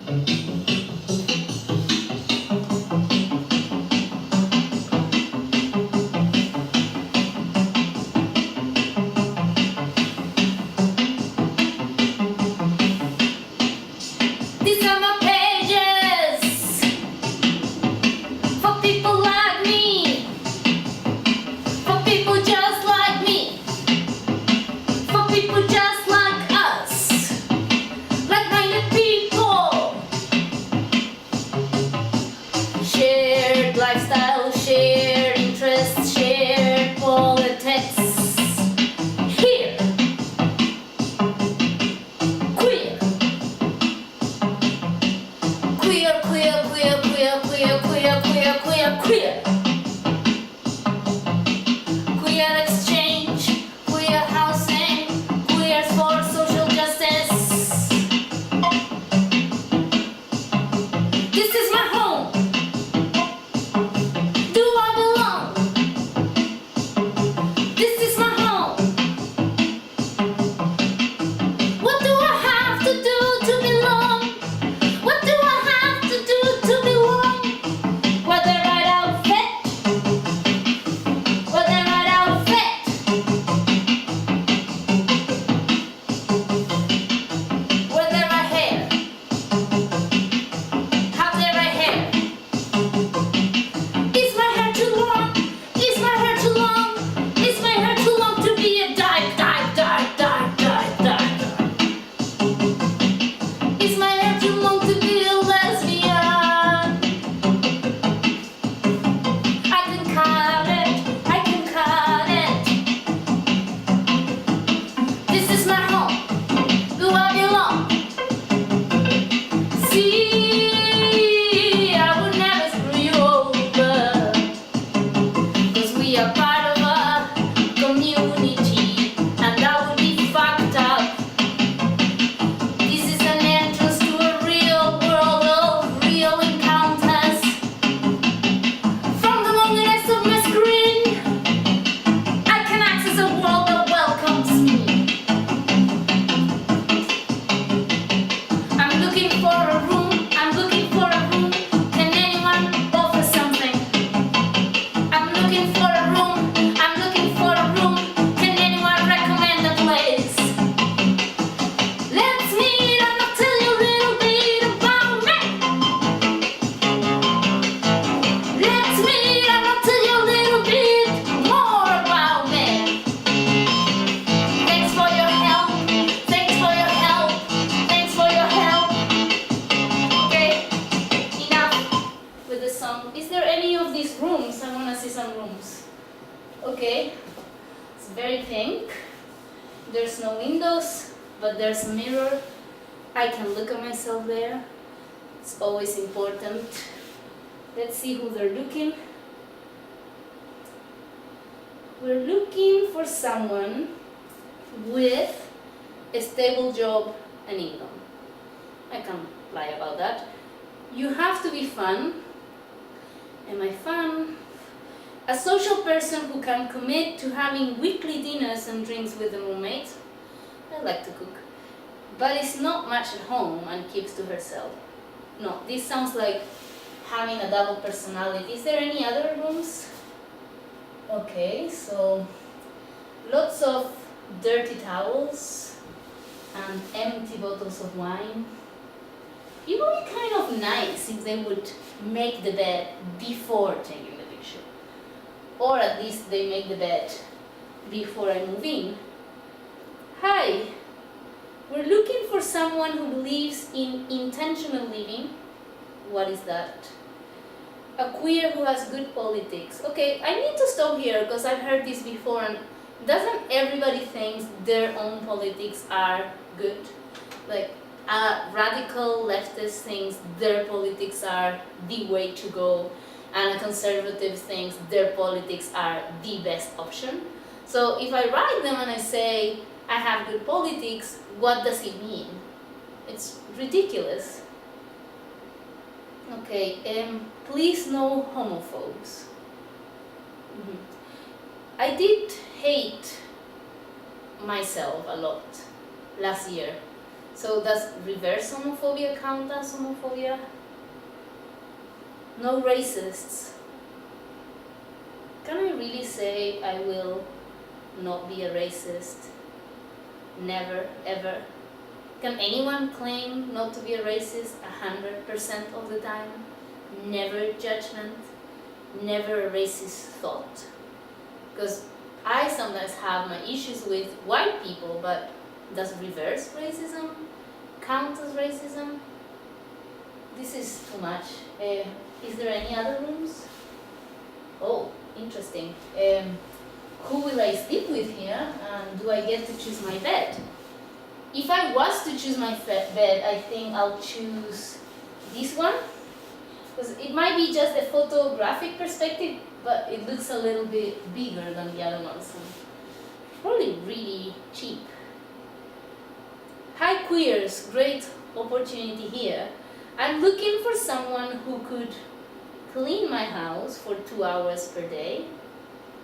These are my pages for people like me, for people just like me, for people just like us, like-minded people. Shared lifestyle, shared interests, shared politics. Here, queer. Queer, queer, queer, queer, queer, queer, queer, queer, queer. Queer exchange, queer housing, queer for social justice. This is my home. Do I belong? This is my home. What do I have to do to belong? What do I have to do to belong? Wear the right outfit. Wear the right outfit. Wear the right hair. Have the right hair. Is my hair too long? Is my hair too long? Is my hair too long to be a dyke? Is my hair too long to be a lesbian? I can cut it, I can cut it. This is my home. Do I belong? See, I would never screw you over, 'cause we are part of a community, and that would be fucked up. This is an entrance to a real world of real encounters. From the loneliness of my screen, I can access a world that welcomes me. I'm looking for a room, I'm looking for a room. Can anyone offer something? I'm looking for a room, I'm looking for a room. Can anyone recommend a place? Let's meet and I'll tell you a little bit about me. Let's meet and I'll tell you a little bit more about me. Thanks for your help. Thanks for your help. Thanks for your help. Okay, enough with the song. Is there any of these rooms? I want to see some rooms. Okay, it's very pink. There's no windows, but there's a mirror. I can look at myself there. It's always important. Let's see who they're looking. We're looking for someone with a stable job and income. I can't lie about that. You have to be fun. Am I fun? A social person who can commit to having weekly dinners and drinks with the roommates. I like to cook, but it's not much at home and keeps to herself. No, this sounds like having a double personality. Is there any other rooms? Okay, so lots of dirty towels and empty bottles of wine. It would be kind of nice if they would make the bed before taking the picture. Or at least they make the bed before I move in. Hi, we're looking for someone who believes in intentional living. What is that? A queer who has good politics. Okay, I need to stop here because I've heard this before, and doesn't everybody think their own politics are good? Like, radical leftist thinks their politics are the way to go, and a conservative thinks their politics are the best option. So if I write them and I say, I have good politics, what does it mean? It's ridiculous. Okay, please no homophobes. I did hate myself a lot last year. So does reverse homophobia count as homophobia? No racists. Can I really say I will not be a racist? Never, ever. Can anyone claim not to be a racist 100% of the time? Never judgment, never a racist thought. Because I sometimes have my issues with white people, but does reverse racism count as racism? This is too much. Is there any other rooms? Oh, interesting. Who will I sleep with here? And do I get to choose my bed? If I was to choose my bed, I think I'll choose this one. Because it might be just a photographic perspective, but it looks a little bit bigger than the other ones. Probably really cheap. Hi queers, great opportunity here. I'm looking for someone who could clean my house for 2 hours per day.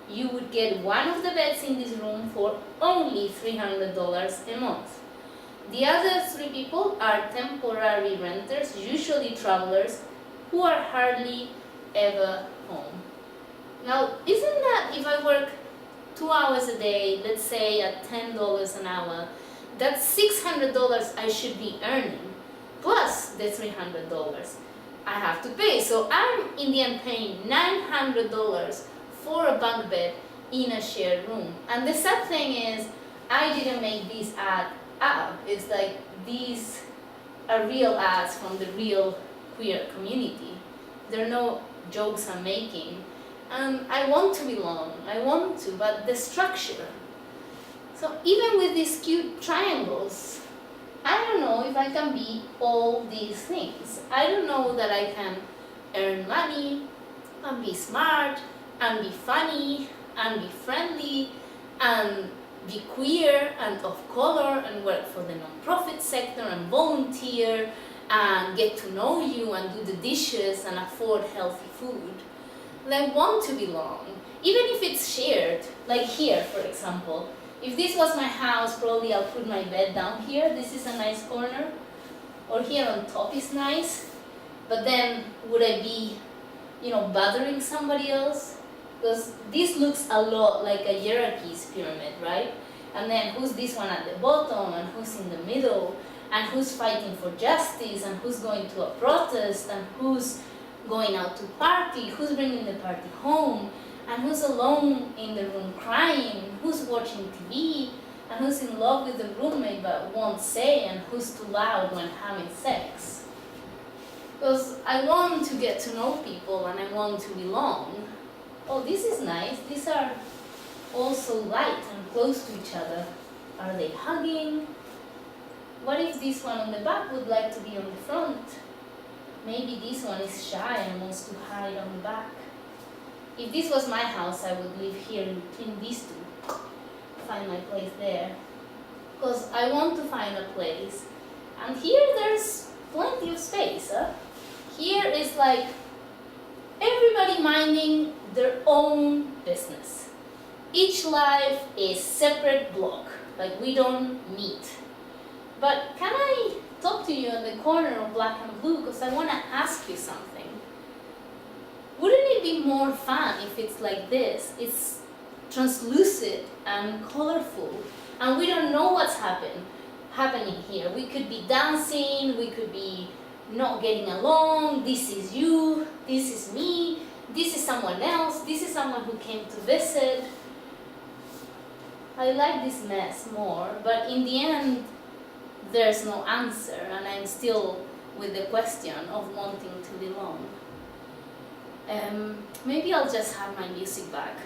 You would get one of the beds in this room for only $300 a month. The other 3 people are temporary renters, usually travelers, who are hardly ever home. Now, isn't that if I work 2 hours a day, let's say at $10 an hour, that's $600 I should be earning, plus the $300 I have to pay. So I'm in the end paying $900 for a bunk bed in a shared room. And the sad thing is, I didn't make this ad up. It's like these are real ads from the real queer community. There are no jokes I'm making. And I want to belong, I want to, but the structure. So even with these cute triangles, I don't know if I can be all these things. I don't know that I can earn money, and be smart, and be funny, and be friendly, and be queer, and of color, and work for the non-profit sector, and volunteer, and get to know you, and do the dishes, and afford healthy food. And I want to belong, even if it's shared, like here, for example. If this was my house, probably I'll put my bed down here. This is a nice corner. Or here on top is nice. But then, would I be, bothering somebody else? Because this looks a lot like a hierarchies pyramid, right? And then who's this one at the bottom, and who's in the middle, and who's fighting for justice, and who's going to a protest, and who's going out to party, who's bringing the party home, and who's alone in the room crying, who's watching TV, and who's in love with the roommate but won't say, and who's too loud when having sex. Because I want to get to know people and I want to belong. Oh, this is nice. These are also light and close to each other. Are they hugging? What if this one on the back would like to be on the front? Maybe this one is shy and wants to hide on the back. If this was my house, I would live here in between these two. Find my place there. Because I want to find a place. And here there's plenty of space. Here is like everybody minding their own business. Each life is separate block, like we don't meet. But can I talk to you in the corner of black and blue, because I want to ask you something. Wouldn't it be more fun if it's like this? It's translucent and colorful, and we don't know what's happening here. We could be dancing, we could be not getting along, this is you, this is me, this is someone else, this is someone who came to visit. I like this mess more, but in the end, there's no answer, and I'm still with the question of wanting to belong. Maybe I'll just have my music back.